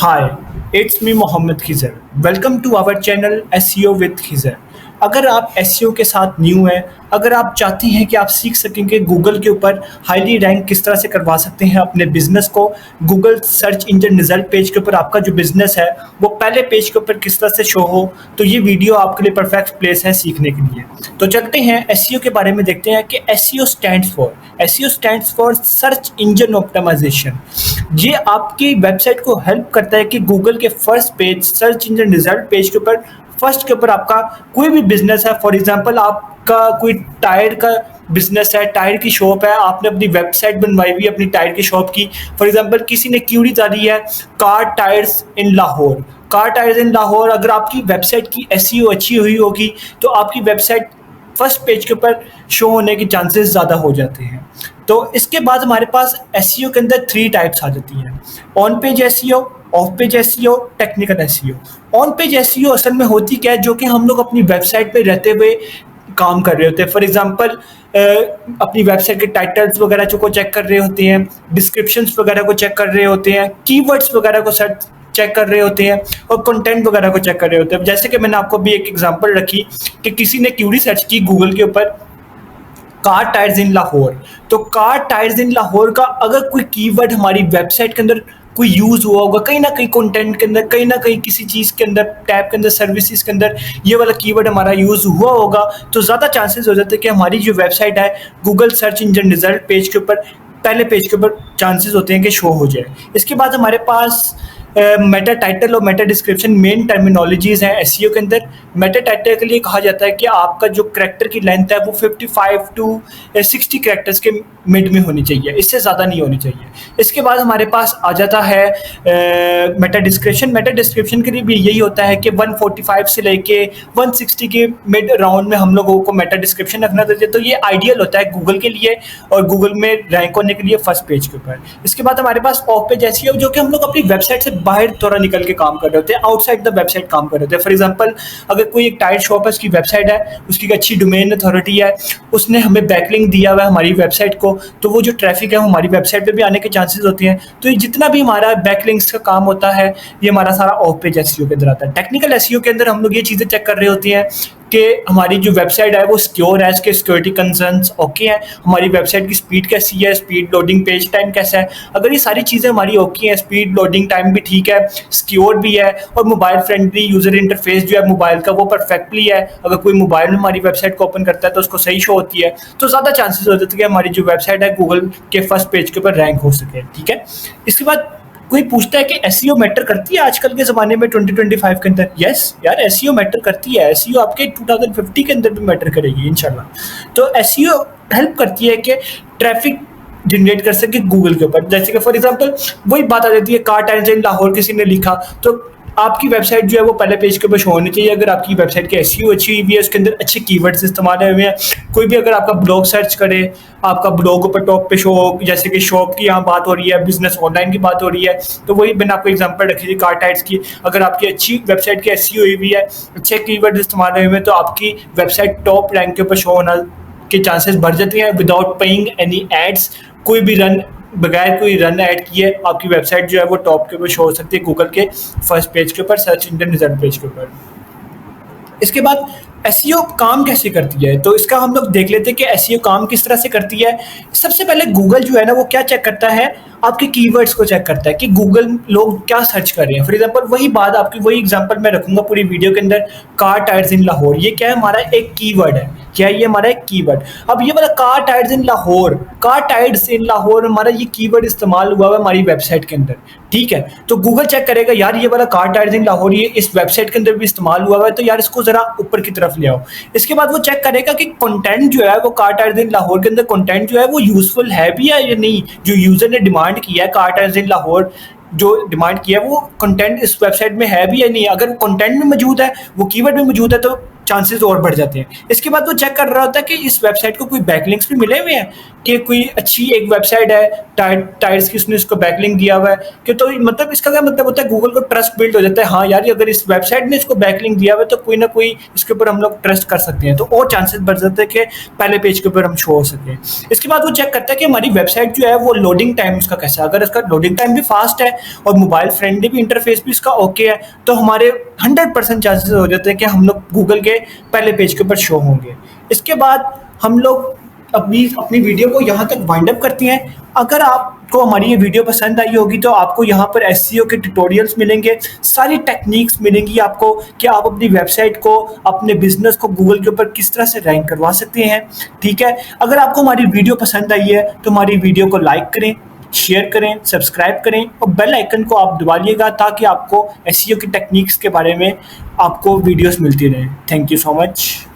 Hi, it's me Mohammed Khizar. Welcome to our channel SEO with Khizar. अगर आप SEO के साथ new हैं, अगर आप चाहते हैं कि आप सीख सकें कि गूगल के ऊपर हाईली रैंक किस तरह से करवा सकते हैं अपने बिजनेस को, Google search engine result page के ऊपर आपका जो बिजनेस है वो पहले पेज के ऊपर किस तरह से शो हो, तो ये वीडियो आपके लिए परफेक्ट प्लेस है सीखने के लिए। तो चलते हैं SEO के बारे में देखते हैं कि SEO stands for search engine optimisation. ये आपकी वेबसाइट को हेल्प करता है कि गूगल के first page search engine result page के ऊपर फर्स्ट के ऊपर आपका कोई भी बिजनेस है, फॉर एग्जांपल आपका कोई टायर का बिजनेस है, टायर की शॉप है, आपने अपनी वेबसाइट बनवाई हुई है अपनी टायर की शॉप की। फॉर एग्जांपल किसी ने क्यूरी डाली है कार टायर्स इन लाहौर, अगर आपकी वेबसाइट की एसईओ अच्छी हुई होगी तो आपकी वेबसाइट फर्स्ट पेज के ऊपर शो होने के चांसेस ज़्यादा हो जाते हैं। तो इसके बाद हमारे पास एसईओ के अंदर 3 टाइप्स आ जाती हैं: on page SEO, of page SEO, technical SEO. On page SEO असल में होती क्या है, जो कि हम लोग अपनी वेबसाइट पे रहते हुए काम कर रहे होते हैं। फॉर एग्जांपल अपनी वेबसाइट के टाइटल्स वगैरह को चेक कर रहे होते हैं, डिस्क्रिप्शंस वगैरह को चेक कर रहे होते हैं, कीवर्ड्स वगैरह को सर्च चेक कर रहे होते हैं और कंटेंट वगैरह को चेक कर रहे होते हैं। जैसे कि मैंने आपको भी एक एग्जांपल रखी कि किसी ने क्यूरी सर्च की गूगल के ऊपर कार टायर्स इन लाहौर, तो कार टायर्स इन लाहौर का अगर कोई कीवर्ड हमारी वेबसाइट के अंदर कोई यूज हुआ होगा, कहीं ना कहीं कंटेंट के अंदर, कहीं ना कहीं किसी चीज़ के अंदर, टैब के अंदर, सर्विसेज के अंदर ये वाला कीवर्ड हमारा यूज हुआ होगा, तो ज़्यादा चांसेस हो जाते हैं कि हमारी जो वेबसाइट है Google search engine result page के ऊपर, पहले पेज के ऊपर चांसेस होते हैं कि शो हो जाए। इसके बाद हमारे पास मेटा टाइटल और मेटा डिस्क्रिप्शन मेन टर्मिनोलॉजीज हैं एसईओ के अंदर। मेटा टाइटल के लिए कहा जाता है कि आपका जो करैक्टर की लेंथ है वो 55 टू 60 करैक्टर्स के मिड में होनी चाहिए, इससे ज़्यादा नहीं होनी चाहिए। इसके बाद हमारे पास आ जाता है मेटा डिस्क्रिप्शन। मेटा डिस्क्रिप्शन के लिए भी यही होता है कि 145 से लेके 160 के मिड राउंड में हम लोगों को मेटा डिस्क्रिप्शन रखना चाहिए। तो ये आइडियल होता है गूगल के लिए और गूगल में रैंक होने के लिए फर्स्ट पेज के ऊपर। इसके बाद हमारे पास ऑफ पेज एसईओ, जो कि हम लोग अपनी वेबसाइट से बाहर थोड़ा निकल के काम कर रहे होते हैं, आउटसाइड द वेबसाइट काम कर रहे होते हैं। फॉर एग्जांपल अगर कोई एक टायर शॉप है, उसकी वेबसाइट है, उसकी एक अच्छी डोमेन अथॉरिटी है, उसने हमें बैकलिंक दिया हुआ है हमारी वेबसाइट को, तो वो जो ट्रैफिक है वो हमारी वेबसाइट पे भी आने के चांसेस होते हैं। तो ये जितना भी हमारा बैकलिंक्स का काम होता है ये हमारा सारा ऑफ पेज एसईओ के अंदर आता है। टेक्निकल एसईओ के अंदर हम लोग ये चीज़ें चेक कर रहे होती हैं कि हमारी जो वेबसाइट है वो सिक्योर है, इसके सिक्योरिटी कंसर्न्स ओके हैं, हमारी वेबसाइट की स्पीड कैसी है, स्पीड लोडिंग पेज टाइम कैसा है। अगर ये सारी चीज़ें हमारी ओके हैं, स्पीड लोडिंग टाइम भी ठीक है, सिक्योर भी है और मोबाइल फ्रेंडली यूज़र इंटरफेस जो है मोबाइल का वो परफेक्टली है, अगर कोई मोबाइल में हमारी वेबसाइट को ओपन करता है तो उसको सही शो होती है, तो ज़्यादा चांसेस हो जाते हैं कि हमारी जो वेबसाइट है गूगल के फर्स्ट पेज के ऊपर रैंक हो सके। ठीक है। इसके बाद कोई पूछता है कि एसईओ मैटर करती है आजकल के ज़माने में 2025 के अंदर। यस यार, एसईओ मैटर करती है। एसईओ आपके 2050 के अंदर भी मैटर करेगी इंशाल्लाह। तो एसईओ हेल्प करती है कि ट्रैफिक जनरेट कर सके गूगल के ऊपर। जैसे कि फॉर एग्जांपल वही बात आ जाती है, कार टायर्स इन लाहौर किसी ने लिखा तो आपकी वेबसाइट जो है वो पहले पेज के ऊपर शो होनी चाहिए। अगर आपकी वेबसाइट की एसईओ अच्छी हुई है, उसके अंदर अच्छे कीवर्ड्स इस्तेमाल हुए हैं, कोई भी अगर आपका ब्लॉग सर्च करे, आपका ब्लॉग ऊपर टॉप पे शो हो, जैसे कि शॉप की यहाँ बात हो रही है, बिजनेस ऑनलाइन की बात हो रही है, तो वही मैंने आपको एग्जांपल रखी थी कार टायर्स की। अगर आपकी अच्छी वेबसाइट की एसईओ हुई है, अच्छे कीवर्ड इस्तेमाल हुए हैं, तो आपकी वेबसाइट टॉप रैंक के ऊपर शो होना के चांसेस बढ़ जाते हैं विदाउट पेइंग एनी एड्स। कोई भी बगैर कोई रन ऐड किए आपकी वेबसाइट जो है वो टॉप के ऊपर शो हो सकती है गूगल के फर्स्ट पेज के ऊपर, सर्च इंजन रिजल्ट पेज के ऊपर। इसके बाद एसईओ काम कैसे करती है, तो इसका हम लोग देख लेते हैं कि एसईओ काम किस तरह से करती है। सबसे पहले गूगल जो है ना वो क्या चेक करता है, आपके कीवर्ड्स को चेक करता है कि गूगल लोग क्या सर्च कर रहे हैं। फॉर एग्जांपल वही बात आपकी वही एग्जांपल मैं रखूंगा पूरी वीडियो के अंदर, कार टायर्स इन लाहौर, ये क्या है हमारा एक कीवर्ड है। क्या है ये हमारा एक कीवर्ड। अब ये वाला कार टायर्स इन लाहौर, कार टायर्स इन लाहौर हमारा ये कीवर्ड इस्तेमाल हुआ है हमारी वेबसाइट के अंदर। ठीक है, तो गूगल चेक करेगा यार ये वाला कार टायर्स इन लाहौर ये इस वेबसाइट के अंदर भी इस्तेमाल हुआ है, तो यार इसको जरा ऊपर की तरफ ले आओ। इसके बाद वो चेक करेगा कि कंटेंट जो है वो कार टायर्स इन लाहौर के अंदर कंटेंट जो है वो यूजफुल है भी है या नहीं, जो यूजर ने डिमांड किया है कार टायर्स इन लाहौर जो डिमांड किया है वो कंटेंट इस वेबसाइट में है भी या नहीं। अगर कंटेंट में मौजूद है, वो कीवर्ड में मौजूद है, तो चांसेस और बढ़ जाते हैं। इसके बाद वो चेक कर रहा होता है कि इस वेबसाइट को कोई बैकलिंक्स भी मिले हुए हैं, कि कोई अच्छी एक वेबसाइट है टायर्स की, उसने इसको बैकलिंक दिया हुआ है कि, तो मतलब इसका क्या मतलब होता है, गूगल को ट्रस्ट बिल्ड हो जाता है, हाँ यार अगर इस वेबसाइट ने इसको बैकलिंक दिया हुआ है तो कोई ना कोई इसके ऊपर हम लोग ट्रस्ट कर सकते हैं, तो और चांसेस बढ़ जाते हैं कि पहले पेज के ऊपर हम शो हो सके। इसके बाद वो चेक करता है कि हमारी वेबसाइट जो है वो लोडिंग टाइम उसका कैसा है। अगर इसका लोडिंग टाइम भी फास्ट है और मोबाइल फ्रेंडली भी इंटरफेस भी इसका ओके है, तो हमारे 100% चांसेस हो जाते हैं कि हम लोग गूगल के पहले पेज के ऊपर शो होंगे। इसके बाद हम लोग अपनी अपनी वीडियो को यहाँ तक वाइंड अप करती हैं। अगर आपको हमारी ये वीडियो पसंद आई होगी तो आपको यहाँ पर एसईओ के ट्यूटोरियल्स मिलेंगे, सारी टेक्निक्स मिलेंगी आपको कि आप अपनी वेबसाइट को, अपने बिजनेस को गूगल के ऊपर किस तरह से रैंक करवा सकते हैं। ठीक है, अगर आपको हमारी वीडियो पसंद आई है तो हमारी वीडियो को लाइक करें, शेयर करें, सब्सक्राइब करें और बेल आइकन को आप दबाइएगा ताकि आपको एसईओ की टेक्निक्स के बारे में आपको वीडियोस मिलती रहें। Thank you so much.